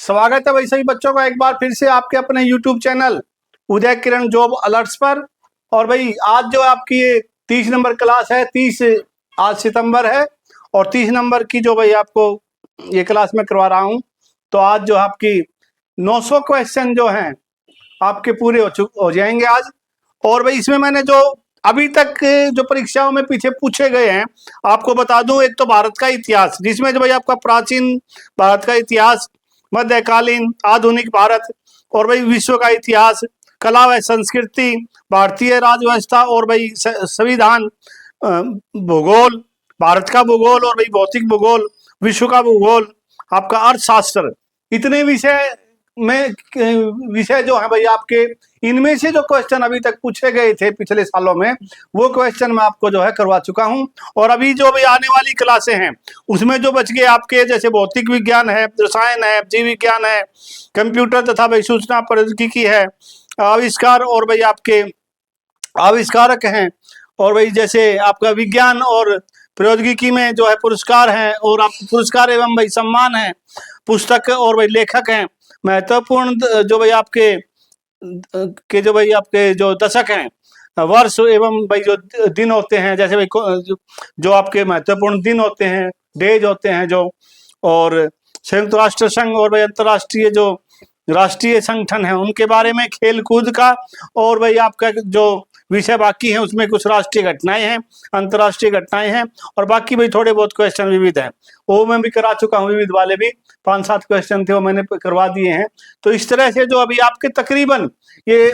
स्वागत है भाई सभी बच्चों का एक बार फिर से आपके अपने YouTube चैनल उदय किरण जॉब अलर्ट्स पर। और भाई आज जो आपकी ये 30 नंबर क्लास है, 30 आज सितंबर है और 30 नंबर की जो भाई आपको ये क्लास में करवा रहा हूँ। तो आज जो आपकी 900 क्वेश्चन जो हैं आपके पूरे हो जाएंगे आज। और भाई इसमें मैंने जो अभी तक जो परीक्षाओं में पीछे पूछे गए हैं आपको बता दूं। एक तो भारत का इतिहास, जिसमें जो भाई आपका प्राचीन भारत का इतिहास, मध्यकालीन, आधुनिक भारत, और भाई विश्व का इतिहास, कला व संस्कृति, भारतीय राज्य व्यवस्था, और भाई संविधान, भूगोल, भारत का भूगोल, और भाई भौतिक भूगोल, विश्व का भूगोल, आपका अर्थशास्त्र, इतने विषय जो है भाई आपके, इनमें से जो क्वेश्चन अभी तक पूछे गए थे पिछले सालों में वो क्वेश्चन मैं आपको जो है करवा चुका हूं। और अभी जो भी आने वाली क्लासें हैं उसमें जो बच गए आपके, जैसे भौतिक विज्ञान है, रसायन है, जीव विज्ञान है, कंप्यूटर तथा भाई सूचना प्रौद्योगिकी है, आविष्कार, और भाई आपके आविष्कारक हैं, और भाई जैसे आपका विज्ञान और प्रौद्योगिकी में जो है पुरस्कार हैं, और आप पुरस्कार एवं भाई सम्मान है, पुस्तक, और भाई लेखक हैं, महत्वपूर्ण जो भाई आपके जो भाई आपके जो दशक हैं, वर्ष एवं भाई जो दिन होते हैं, जैसे भाई जो आपके महत्वपूर्ण दिन होते हैं, डेज होते हैं जो, और संयुक्त राष्ट्र संघ और भाई अंतर्राष्ट्रीय जो राष्ट्रीय संगठन है उनके बारे में, खेल कूद का, और भाई आपका जो विषय बाकी है उसमें कुछ राष्ट्रीय घटनाएं हैं, अंतर्राष्ट्रीय घटनाएं हैं, और बाकी भाई थोड़े बहुत क्वेश्चन विविध हैं वो मैं भी करा चुका हूँ। विविध वाले भी 5-7 क्वेश्चन थे वो मैंने करवा दिए हैं। तो इस तरह से जो अभी आपके तकरीबन ये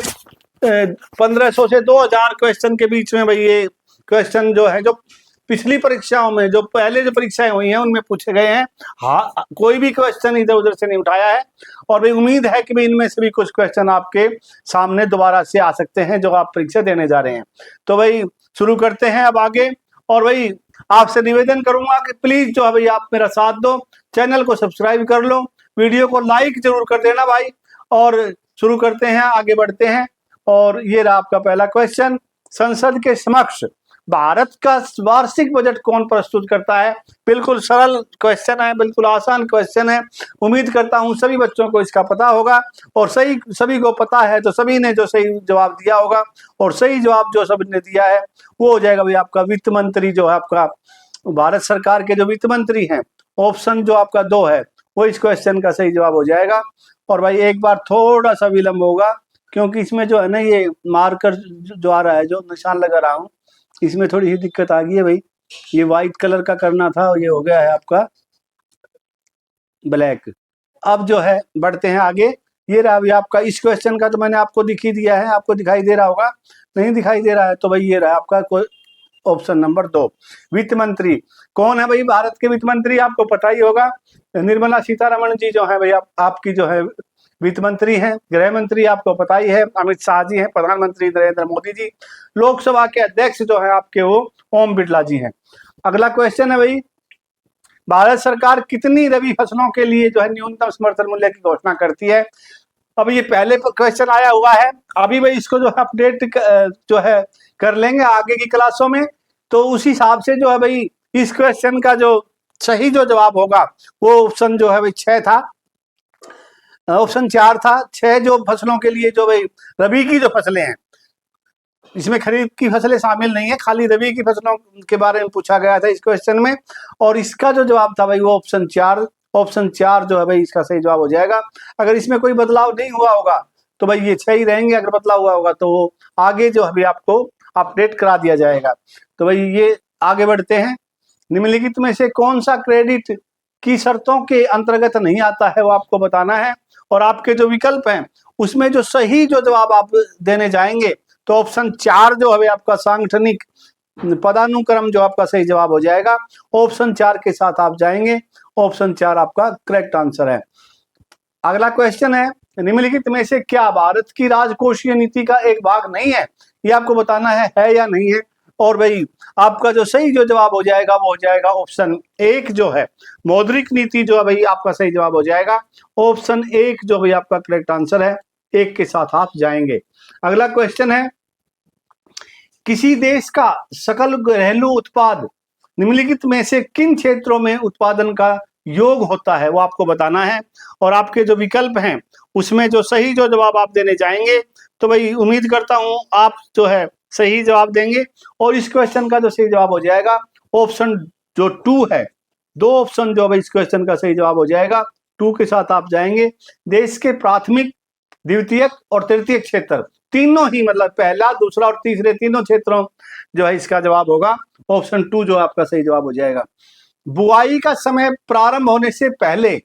1500 से 2000 क्वेश्चन के बीच में भाई ये क्वेश्चन जो है, जो पिछली परीक्षाओं में जो पहले जो परीक्षाएं हुई हैं उनमें पूछे गए हैं। हाँ, कोई भी क्वेश्चन इधर उधर से नहीं उठाया है, और भाई उम्मीद है कि भाई इनमें से भी कुछ क्वेश्चन आपके सामने दोबारा से आ सकते हैं जो आप परीक्षा देने जा रहे हैं। तो भाई शुरू करते हैं अब आगे। और भाई आपसे निवेदन करूंगा कि प्लीज जो है भाई आप मेरा साथ दो, चैनल को सब्सक्राइब कर लो, वीडियो को लाइक जरूर कर देना भाई। और शुरू करते हैं, आगे बढ़ते हैं। और ये रहा आपका पहला क्वेश्चन, संसद के समक्ष भारत का वार्षिक बजट कौन प्रस्तुत करता है। बिल्कुल सरल क्वेश्चन है, बिल्कुल आसान क्वेश्चन है। उम्मीद करता हूं सभी बच्चों को इसका पता होगा, और सभी को पता है तो सभी ने जो सही जवाब दिया होगा, और सही जवाब जो सभी ने दिया है वो हो जाएगा भाई आपका वित्त मंत्री, जो है आपका भारत सरकार के जो वित्त मंत्री हैं। ऑप्शन जो आपका 2 है वो इस क्वेश्चन का सही जवाब हो जाएगा। और भाई एक बार थोड़ा सा विलंब होगा क्योंकि इसमें जो है ना ये मार्कर जो आ रहा है, जो निशान लगा रहा हूँ, इसमें थोड़ी सी दिक्कत आ गई है भाई। ये व्हाइट कलर का करना था और ये हो गया है आपका ब्लैक। अब जो है बढ़ते हैं आगे। ये रहा अभी आपका, इस क्वेश्चन का तो मैंने आपको दिख ही दिया है, आपको दिखाई दे रहा होगा, नहीं दिखाई दे रहा है तो भाई ये रहा आपका ऑप्शन नंबर 2। वित्त मंत्री कौन है भाई? भारत के वित्त मंत्री आपको पता ही होगा, निर्मला सीतारमण जी जो है भाई आपकी जो है वित्त मंत्री हैं। गृह मंत्री आपको पता ही है, अमित शाह जी हैं। प्रधानमंत्री नरेंद्र मोदी जी। लोकसभा के अध्यक्ष जो है आपके वो ओम बिरला जी हैं। अगला क्वेश्चन है भाई, भारत सरकार कितनी रबी फसलों के लिए जो है न्यूनतम समर्थन मूल्य की घोषणा करती है। अब ये पहले क्वेश्चन आया हुआ है, अभी भाई इसको जो है अपडेट जो है कर लेंगे आगे की क्लासों में। तो उस हिसाब से जो है भाई इस क्वेश्चन का जो सही जो जवाब होगा वो ऑप्शन जो है भाई 6 था, ऑप्शन 4 था। 6 जो फसलों के लिए जो भाई रबी की जो फसलें हैं, इसमें खरीफ की फसलें शामिल नहीं है, खाली रबी की फसलों के बारे में पूछा गया था इस क्वेश्चन में। और इसका जो जवाब था भाई वो ऑप्शन 4 जो है भाई इसका सही जवाब हो जाएगा। अगर इसमें कोई बदलाव नहीं हुआ होगा तो भाई ये 6 ही रहेंगे, अगर बदलाव हुआ होगा तो वो आगे जो अभी आपको अपडेट करा दिया जाएगा। तो भाई ये आगे बढ़ते हैं। निम्नलिखित में से कौन सा क्रेडिट की शर्तों के अंतर्गत नहीं आता है वो आपको बताना है। और आपके जो विकल्प हैं उसमें जो सही जो जवाब आप देने जाएंगे तो ऑप्शन 4 जो है आपका सांगठनिक पदानुक्रम जो आपका सही जवाब हो जाएगा। ऑप्शन 4 के साथ आप जाएंगे, ऑप्शन 4 आपका करेक्ट आंसर है। अगला क्वेश्चन है, निम्नलिखित में से क्या भारत की राजकोषीय नीति का एक भाग नहीं है। ये आपको बताना है या नहीं है। और भाई आपका जो सही जो जवाब हो जाएगा वो हो जाएगा ऑप्शन 1 जो है मौद्रिक नीति, जो है भाई आपका सही जवाब हो जाएगा। ऑप्शन 1 जो भाई आपका करेक्ट आंसर है, 1 के साथ आप जाएंगे। अगला क्वेश्चन है, किसी देश का सकल घरेलू उत्पाद निम्नलिखित में से किन क्षेत्रों में उत्पादन का योग होता है वो आपको बताना है। और आपके जो विकल्प हैं उसमें जो सही जो जवाब आप देने जाएंगे तो भाई उम्मीद करता हूं आप जो है सही जवाब देंगे। और इस क्वेश्चन का जो सही जवाब हो जाएगा ऑप्शन जो 2 है, 2 ऑप्शन जो भाई इस क्वेश्चन का सही जवाब हो जाएगा 2 के साथ आप जाएंगे। देश के प्राथमिक, द्वितीयक और तृतीयक क्षेत्र तीनों ही, मतलब पहला, दूसरा और तीसरे तीनों क्षेत्रों जो है इसका जवाब होगा ऑप्शन 2 जो आपका सही जवाब हो जाएगा। बुआई का समय प्रारंभ होने से पहले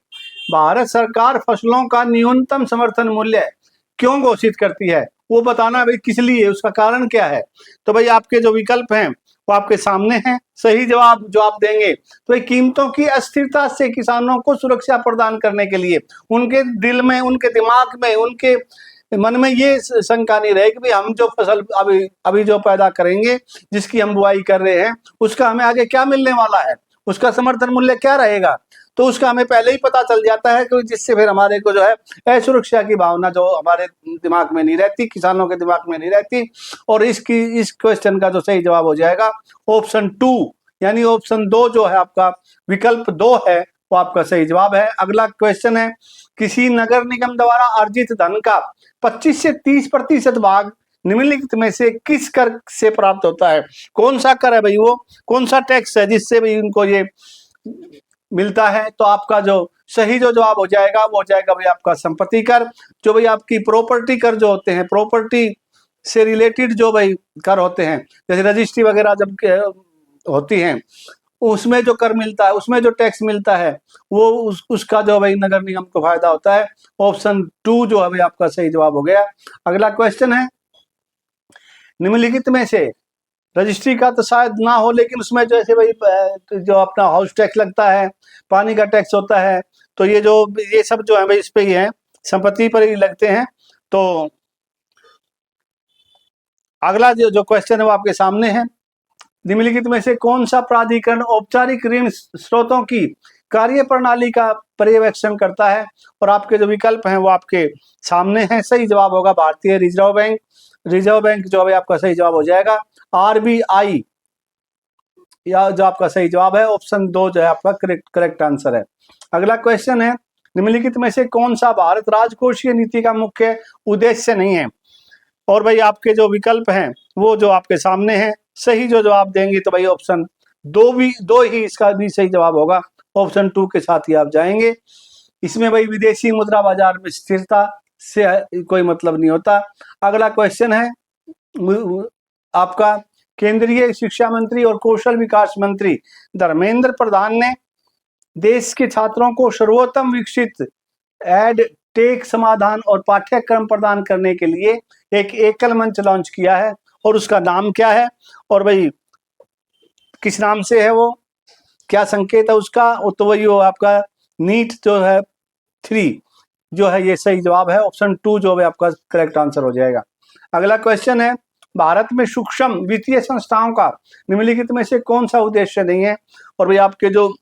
भारत सरकार फसलों का न्यूनतम समर्थन मूल्य क्यों घोषित करती है, वो बताना भाई किस लिए, उसका कारण क्या है। तो भाई आपके जो विकल्प हैं वो आपके सामने हैं। सही जवाब जो आप देंगे तो भाई कीमतों की अस्थिरता से किसानों को सुरक्षा प्रदान करने के लिए, उनके दिल में, उनके दिमाग में, उनके मन में ये शंका नहीं रहे कि भाई हम जो फसल अभी जो पैदा करेंगे, जिसकी हम बुआई कर रहे हैं, उसका हमें आगे क्या मिलने वाला है, उसका समर्थन मूल्य क्या रहेगा। तो उसका हमें पहले ही पता चल जाता है कि जिससे फिर हमारे को जो है असुरक्षा की भावना जो हमारे दिमाग में नहीं रहती, किसानों के दिमाग में नहीं रहती। और इस क्वेश्चन का जो सही जवाब हो जाएगा ऑप्शन 2, यानी ऑप्शन 2 जो है आपका विकल्प 2 है वो आपका सही जवाब है। अगला क्वेश्चन है, किसी नगर निगम द्वारा अर्जित धन का 25 से 30% भाग निम्नलिखित में से किस कर से प्राप्त होता है। कौन सा कर है भाई, वो कौन सा टैक्स है जिससे भाई उनको ये मिलता है। तो आपका जो सही जो जवाब हो जाएगा वो हो जाएगा भाई आपका संपत्ति कर, जो भाई आपकी प्रॉपर्टी कर जो होते हैं, प्रॉपर्टी से रिलेटेड जो भाई कर होते हैं, जैसे रजिस्ट्री वगैरह जब होती हैं उसमें जो कर मिलता है, उसमें जो टैक्स मिलता है वो उसका जो भाई नगर निगम को फायदा होता है। ऑप्शन 2 जो है भाई आपका सही जवाब हो गया। अगला क्वेश्चन है, निम्नलिखित में से रजिस्ट्री का तो शायद ना हो, लेकिन उसमें जैसे भाई जो अपना हाउस टैक्स लगता है, पानी का टैक्स होता है, तो ये सब जो है भाई इस पे ही है, संपत्ति पर ही लगते हैं। तो अगला जो क्वेश्चन है वो आपके सामने है, निम्नलिखित में से कौन सा प्राधिकरण औपचारिक ऋण स्रोतों की कार्य प्रणाली का पर्यवेक्षण करता है। और आपके जो विकल्प हैं वो आपके सामने हैं। सही जवाब होगा भारतीय रिजर्व बैंक। रिजर्व बैंक जो है आपका सही जवाब हो जाएगा। आरबीआई या जो आपका सही जवाब है ऑप्शन 2 जो है आपका करेक्ट आंसर है। अगला क्वेश्चन है, निम्नलिखित में से कौन सा भारत राजकोषीय नीति का मुख्य उद्देश्य नहीं है। और भाई आपके जो विकल्प हैं वो जो आपके सामने हैं। सही जो जवाब देंगे तो भाई ऑप्शन 2 ही इसका भी सही जवाब होगा। ऑप्शन 2 के साथ ही आप जाएंगे। इसमें भाई विदेशी मुद्रा बाजार में स्थिरता से कोई मतलब नहीं होता। अगला क्वेश्चन है आपका, केंद्रीय शिक्षा मंत्री और कौशल विकास मंत्री धर्मेंद्र प्रधान ने देश के छात्रों को सर्वोत्तम विकसित एड टेक समाधान और पाठ्यक्रम प्रदान करने के लिए एक एकल मंच लॉन्च किया है, और उसका नाम क्या है। और भाई किस नाम से है वो, क्या संकेत है उसका, तो वही वो आपका नीट जो है 3 जो है ये सही जवाब है। ऑप्शन 2 जो है आपका करेक्ट आंसर हो जाएगा। अगला क्वेश्चन है, भारत में सूक्ष्म वित्तीय संस्थाओं का निम्नलिखित में से कौन सा उद्देश्य नहीं है। और भाई आपके जो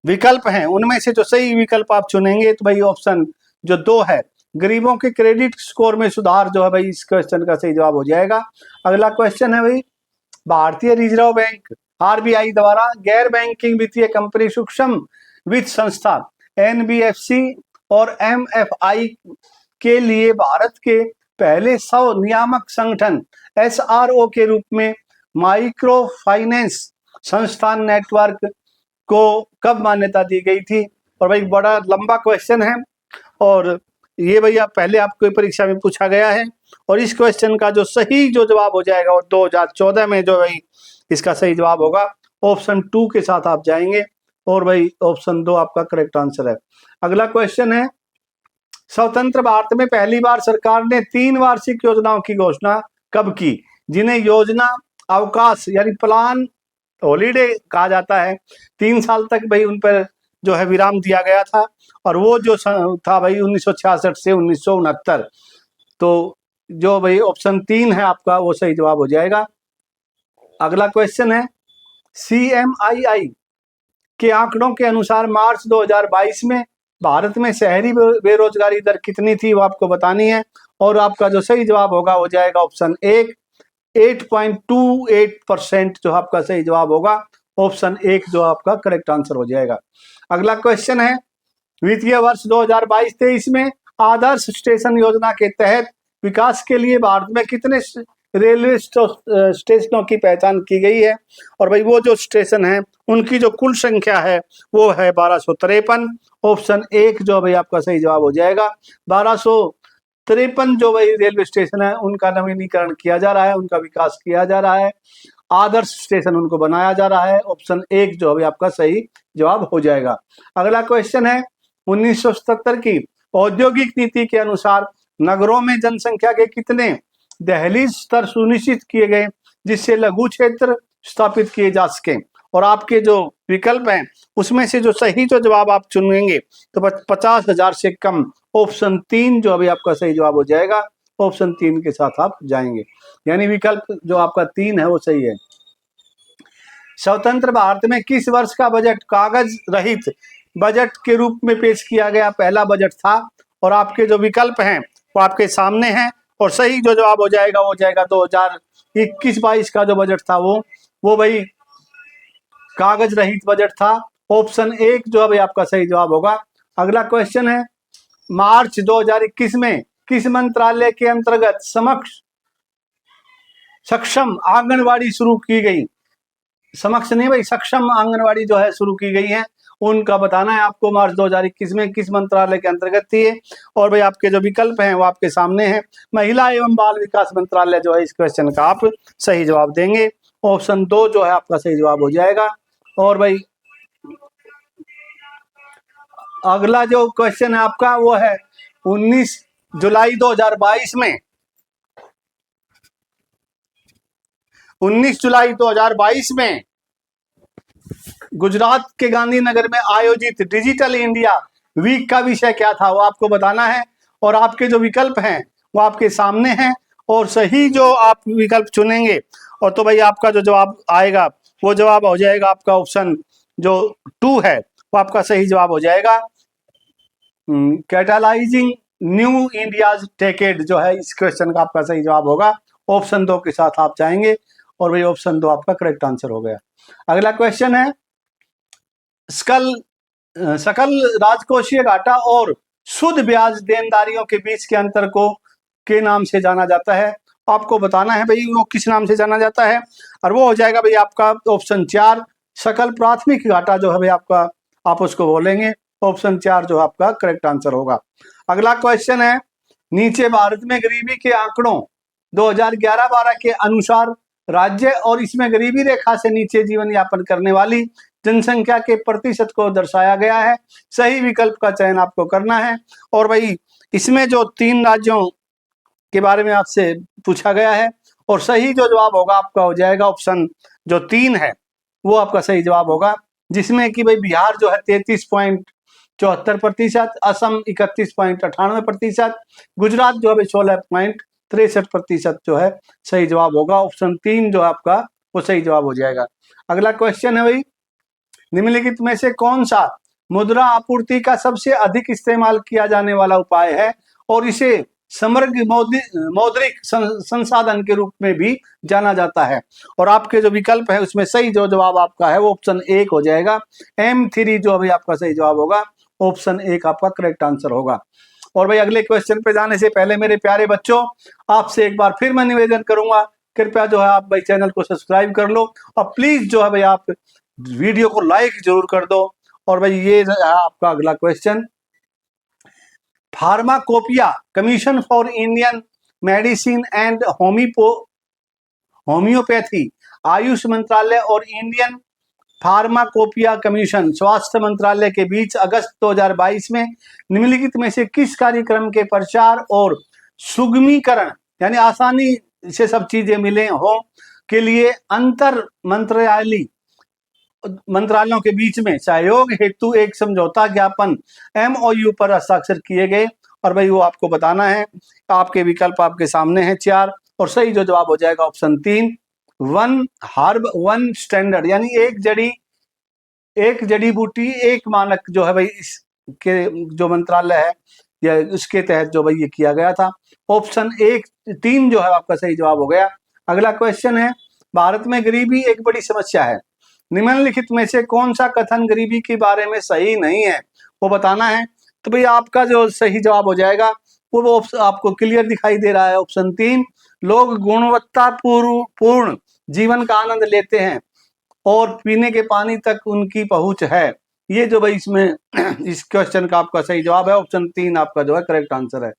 विकल्प हैं उनमें से जो सही विकल्प आप चुनेंगे तो भाई ऑप्शन जो 2 है, गरीबों के क्रेडिट स्कोर में सुधार जो है भाई इस क्वेश्चन का सही जवाब हो जाएगा। अगला क्वेश्चन है भाई, भारतीय रिजर्व बैंक आरबीआई द्वारा गैर बैंकिंग वित्तीय कंपनी सूक्ष्म वित्त संस्था एनबीएफसी और एमएफआई के लिए भारत के पहले 100 नियामक संगठन एसआरओ के रूप में माइक्रो फाइनेंस संस्थान नेटवर्क को कब मान्यता दी गई थी। और भाई बड़ा लंबा क्वेश्चन है, और ये भैया पहले आपको परीक्षा में पूछा गया है। और इस क्वेश्चन का जो सही जो जवाब हो जाएगा वो 2014 में जो भाई इसका सही जवाब होगा। ऑप्शन 2 के साथ आप जाएंगे, और भाई ऑप्शन 2 आपका करेक्ट आंसर है। अगला क्वेश्चन है, स्वतंत्र भारत में पहली बार सरकार ने 3 वार्षिक योजनाओं की घोषणा कब की, जिन्हें योजना अवकाश यानी प्लान हॉलीडे कहा जाता है। 3 साल तक भाई उन पर जो है विराम दिया गया था, और वो जो था भाई 1966 से 1969। तो जो भाई ऑप्शन 3 है आपका वो सही जवाब हो जाएगा। अगला क्वेश्चन है, CMII के आंकड़ों के अनुसार मार्च 2022 में भारत में शहरी बेरोजगारी दर कितनी थी वो आपको बतानी है। और आपका जो सही जवाब होगा हो जाएगा ऑप्शन 1, 8.28% जो आपका सही जवाब होगा। ऑप्शन एक जो आपका करेक्ट आंसर हो जाएगा। अगला क्वेश्चन है, वित्तीय वर्ष 2022-23 में आदर्श स्टेशन योजना के तहत विकास के लिए भारत में कितने रेलवे स्टेशनों की पहचान की गई है? और भाई वो जो स्टेशन है उनकी जो कुल संख्या है वो है 1253। ऑप्शन एक जो भाई आपका सही जवाब हो जाएगा। 1253 जो भाई रेलवे स्टेशन है उनका नवीनीकरण किया जा रहा है, उनका विकास किया जा रहा है, आदर्श स्टेशन उनको बनाया जा रहा है। ऑप्शन एक जो अभी आपका सही जवाब हो जाएगा। अगला क्वेश्चन है, 1977 की औद्योगिक नीति के अनुसार नगरों में जनसंख्या के कितने दहलीज स्तर सुनिश्चित किए गए जिससे लघु क्षेत्र स्थापित किए जा सके? और आपके जो विकल्प हैं उसमें से जो सही जो जवाब आप चुनेंगे तो 50,000 से कम। ऑप्शन तीन जो अभी आपका सही जवाब हो जाएगा। ऑप्शन तीन के साथ आप जाएंगे, यानी विकल्प जो आपका तीन है वो सही है। स्वतंत्र भारत में किस वर्ष का बजट कागज रहित बजट के रूप में पेश किया गया पहला बजट था? और आपके जो विकल्प हैं वो आपके सामने हैं, और सही जो जवाब हो जाएगा वो हो जाएगा 2021-22 का जो बजट था वो भाई कागज रहित बजट था। ऑप्शन एक जो अभी आपका सही जवाब होगा। अगला क्वेश्चन है, मार्च 2021 में किस मंत्रालय के अंतर्गत सक्षम आंगनवाड़ी शुरू की गई? समक्ष नहीं भाई, सक्षम आंगनवाड़ी जो है शुरू की गई है, उनका बताना है आपको। मार्च 2021 में किस मंत्रालय के अंतर्गत थी? और भाई आपके जो विकल्प हैं वो आपके सामने हैं। महिला एवं बाल विकास मंत्रालय जो है इस क्वेश्चन का आप सही जवाब देंगे। ऑप्शन दो जो है आपका सही जवाब हो जाएगा। और भाई अगला जो क्वेश्चन है आपका वो है 19 जुलाई 2022 में 19 जुलाई 2022 में गुजरात के गांधीनगर में आयोजित डिजिटल इंडिया वीक का विषय क्या था? वो आपको बताना है। और आपके जो विकल्प हैं वो आपके सामने हैं, और सही जो आप विकल्प चुनेंगे और तो भाई आपका जो जवाब आएगा वो जवाब हो जाएगा आपका ऑप्शन जो 2 है वो आपका सही जवाब हो जाएगा। कैटालाइजिंग न्यू इंडियाज डेकेड जो है इस क्वेश्चन का आपका सही जवाब होगा। ऑप्शन 2 के साथ आप जाएंगे, और भाई ऑप्शन 2 आपका करेक्ट आंसर हो गया। अगला क्वेश्चन है, सकल राजकोषीय घाटा और शुद्ध ब्याज देनदारियों के बीच के अंतर को के नाम से जाना जाता है। आपको बताना है भाई वो किस नाम से जाना जाता है, और वो हो जाएगा भाई आपका ऑप्शन 4 सकल प्राथमिक घाटा जो है भाई आपका आप उसको बोलेंगे। ऑप्शन 4 जो आपका करेक्ट आंसर होगा। अगला क्वेश्चन है, नीचे भारत में गरीबी के आंकड़ों 2011-12 के अनुसार राज्य और इसमें गरीबी रेखा से नीचे जीवन यापन करने वाली जनसंख्या के प्रतिशत को दर्शाया गया है। सही विकल्प का चयन आपको करना है। और भाई इसमें जो 3 राज्यों के बारे में आपसे पूछा गया है, और सही जो जवाब होगा आपका हो जाएगा ऑप्शन जो 3 है वो आपका सही जवाब होगा, जिसमें कि भाई बिहार जो है 33.74%, असम 31.98%, गुजरात जो है 16.63% जो है सही जवाब होगा। ऑप्शन 3 जो आपका वो सही जवाब हो जाएगा। अगला क्वेश्चन है भाई, निम्नलिखित में से कौन सा मुद्रा आपूर्ति का सबसे अधिक इस्तेमाल किया जाने वाला उपाय है और इसे समग्र मौद्रिक संसाधन के रूप में भी जाना जाता है? और आपके जो विकल्प है उसमें सही जो जवाब आपका है वो ऑप्शन 1 हो जाएगा। M3 जो अभी आपका सही जवाब होगा। ऑप्शन 1 आपका करेक्ट आंसर होगा। और भाई अगले क्वेश्चन पे जाने से पहले मेरे प्यारे बच्चों, आपसे एक बार फिर मैं निवेदन करूंगा, कृपया जो है आप भाई चैनल को सब्सक्राइब कर लो, और प्लीज जो है भाई आप वीडियो को लाइक जरूर कर दो। और भाई ये है आपका अगला question, pharmacopoeia commission for Indian medicine and homeopathy Ayush मंत्रालय और इंडियन फार्माकोपिया कमीशन स्वास्थ्य मंत्रालय के बीच अगस्त 2022 में निम्नलिखित में से किस कार्यक्रम के प्रचार और सुगमीकरण यानी आसानी से सब चीजें मिले हो के लिए अंतर मंत्रालयों के बीच में सहयोग हेतु एक समझौता ज्ञापन MOU पर हस्ताक्षर किए गए? और भाई वो आपको बताना है। आपके विकल्प आपके सामने हैं 4, और सही जो जवाब हो जाएगा option 3 one herb one standard, यानी एक जड़ी बूटी एक मानक जो है भाई इसके जो मंत्रालय है या उसके तहत जो भाई ये किया गया था। ऑप्शन 3 जो है आपका सही जवाब हो गया। अगला क्वेश्चन है, भारत में गरीबी एक बड़ी समस्या है निम्नलिखित में से कौन सा कथन गरीबी के बारे में सही नहीं है, वो बताना है। तो भाई आपका जो सही जवाब हो जाएगा वो आपको क्लियर दिखाई दे रहा है, ऑप्शन 3। लोग गुणवत्ता पूर्ण जीवन का आनंद लेते हैं और पीने के पानी तक उनकी पहुंच है। ये जो भाई इसमें इस क्वेश्चन का आपका सही जवाब है, ऑप्शन 3 आपका जो है करेक्ट आंसर है।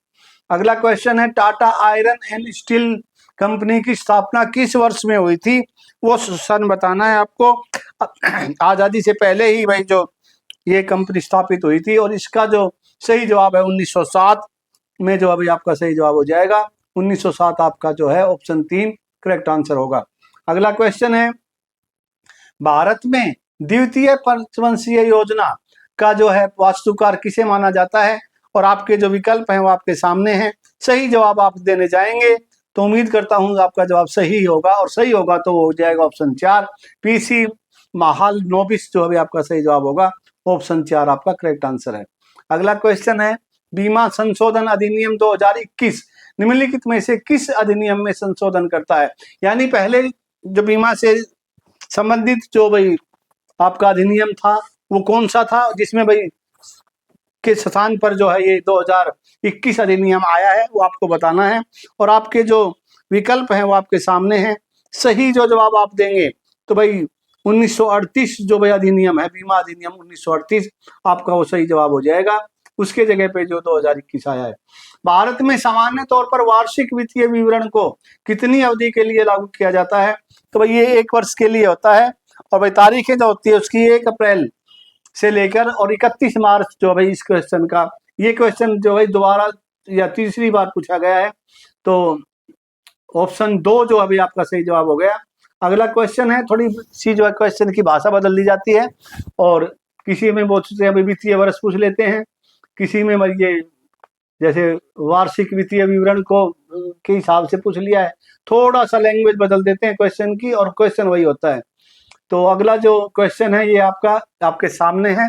अगला क्वेश्चन है, Tata iron and steel company की स्थापना किस वर्ष में हुई थी, वो सन बताना है आपको। आजादी से पहले ही भाई जो ये कंपनी स्थापित हुई थी, और इसका जो सही जवाब है 1907 में जो अभी आपका सही जवाब हो जाएगा। 1907 आपका जो है ऑप्शन 3 करेक्ट आंसर होगा। अगला क्वेश्चन है, भारत में द्वितीय पंचवंशीय योजना का जो है वास्तुकार किसे माना जाता है, और आपके जो विकल्प हैं वो आपके सामने हैं। सही जवाब आप देने जाएंगे तो उम्मीद करता हूं आपका जवाब सही होगा, और सही होगा तो वो हो जाएगा ऑप्शन 4 पीसी महालनोबिस जो अभी आपका सही जवाब होगा, ऑप्शन 4 आपका करेक्ट आंसर है। अगला क्वेश्चन है, बीमा संशोधन अधिनियम 2021 निम्नलिखित में से किस अधिनियम में संशोधन करता है। यानी पहले जो बीमा से संबंधित जो भाई आपका अधिनियम था वो कौन सा था, जिसमें भाई के स्थान पर जो है ये 2021 अधिनियम आया है, वो आपको बताना है। और आपके जो विकल्प हैं वो आपके सामने हैं। सही जो जवाब आप देंगे तो भाई 1938 जो भाई अधिनियम है, बीमा अधिनियम 1938 आपका वो सही जवाब हो जाएगा। उसके जगह पे जो 2021 आया है। भारत में सामान्य तौर पर वार्षिक वित्तीय विवरण को कितनी अवधि के लिए लागू किया जाता है, तो भाई ये 1 वर्ष के लिए होता है। और भाई तारीखें जो होती है उसकी 1 अप्रैल से लेकर और 31 मार्च जो भाई इस क्वेश्चन का, ये क्वेश्चन जो भाई दोबारा या तीसरी बार पूछा गया है, तो ऑप्शन 2 जो अभी आपका सही जवाब हो गया। अगला क्वेश्चन है, थोड़ी सी जो है क्वेश्चन की भाषा बदल दी जाती है, और किसी में बोलते हैं वित्तीय वर्ष पूछ लेते हैं, किसी में ये जैसे वार्षिक वित्तीय विवरण को के हिसाब से पूछ लिया है। थोड़ा सा लैंग्वेज बदल देते हैं क्वेश्चन की, और क्वेश्चन वही होता है। तो अगला जो क्वेश्चन है ये आपका आपके सामने है,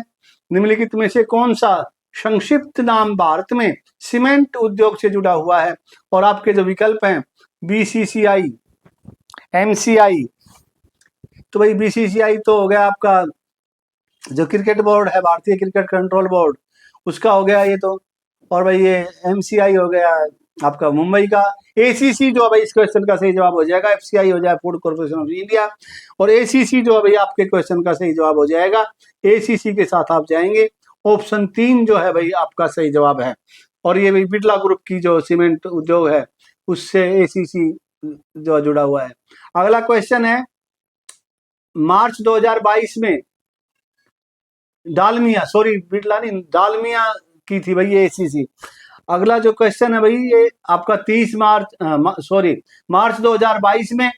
निम्नलिखित में से कौन सा संक्षिप्त नाम भारत में सीमेंट उद्योग से जुड़ा हुआ है, और आपके जो विकल्प हैं बीसीसीआई, एमसीआई। तो भाई बीसीसीआई तो हो गया आपका जो क्रिकेट बोर्ड है, भारतीय क्रिकेट कंट्रोल बोर्ड, उसका हो गया ये तो। और भाई ये एमसीआई हो गया आपका मुंबई का। एसीसी जो भाई इस क्वेश्चन का सही जवाब हो जाएगा, एफसीआई हो जाए फूड कॉर्पोरेशन ऑफ इंडिया, और एसीसी जो भाई आपके क्वेश्चन का सही जवाब हो जाएगा। एसीसी के साथ आप जाएंगे, ऑप्शन 3 जो है भाई आपका सही जवाब है। और ये भाई बिरला ग्रुप की जो सीमेंट उद्योग है उससे एसीसी जो जुड़ा हुआ है। अगला क्वेश्चन है, मार्च 2022 में डालमिया, सॉरी बिरला नहीं, डालमिया की थी भाई ये एसीसी। अगला जो क्वेश्चन है भाई ये आपका 30 मार्च 2022 में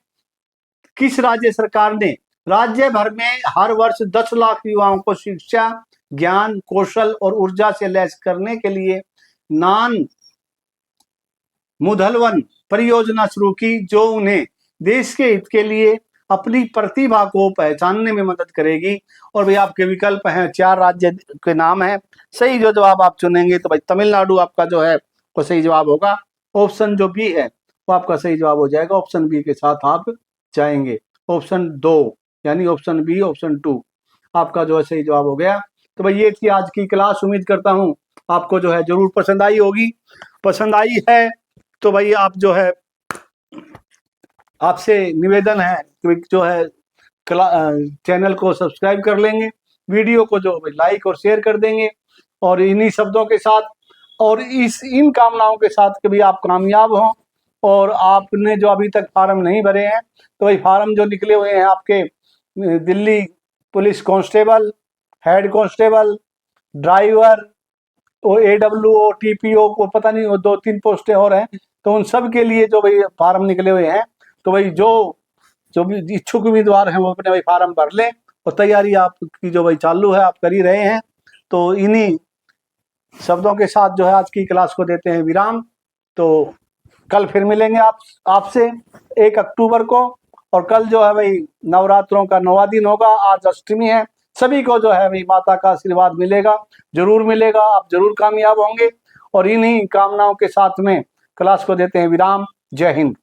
किस राज्य सरकार ने राज्य भर में हर वर्ष 10 लाख युवाओं को शिक्षा, ज्ञान, कौशल और ऊर्जा से लैस करने के लिए नान मुधलवन परियोजना शुरू की, जो उन्हें देश के हित के लिए अपनी प्रतिभा को पहचानने में मदद करेगी। और भाई आपके विकल्प हैं, 4 राज्य के नाम हैं। सही जो जवाब आप चुनेंगे तो भाई तमिलनाडु आपका जो है वो सही जवाब होगा। ऑप्शन जो बी है वो आपका सही जवाब हो जाएगा, ऑप्शन बी के साथ आप जाएंगे। ऑप्शन 2 यानी ऑप्शन बी, ऑप्शन 2 आपका जो है सही जवाब हो गया। तो भाई ये थी आज की क्लास। उम्मीद करता हूँ आपको जो है जरूर पसंद आई होगी। पसंद आई है तो भाई आप जो है, आपसे निवेदन है कि जो है चैनल को सब्सक्राइब कर लेंगे, वीडियो को जो लाइक और शेयर कर देंगे, और इन्हीं शब्दों के साथ और इन कामनाओं के साथ कि भी आप कामयाब हों। और आपने जो अभी तक फार्म नहीं भरे हैं तो भाई फार्म जो निकले हुए हैं आपके Delhi police constable, head constable, driver, वो AWO, TPO को पता नहीं वो 2-3 पोस्टें और हैं, तो उन सब के लिए जो भाई फार्म निकले हुए हैं, तो भाई जो भी इच्छुक उम्मीदवार हैं वो अपने भाई फार्म भर लें, और तैयारी आपकी जो भाई चालू है, आप कर ही रहे हैं। तो इन्हीं शब्दों के साथ जो है आज की क्लास को देते हैं विराम। तो कल फिर मिलेंगे आपसे 1 अक्टूबर को, और कल जो है भाई नवरात्रों का 9वां दिन होगा। आज अष्टमी है। सभी को जो है भाई माता का आशीर्वाद मिलेगा, जरूर मिलेगा, आप जरूर कामयाब होंगे। और इन्हीं कामनाओं के साथ में क्लास को देते हैं विराम। जय हिंद।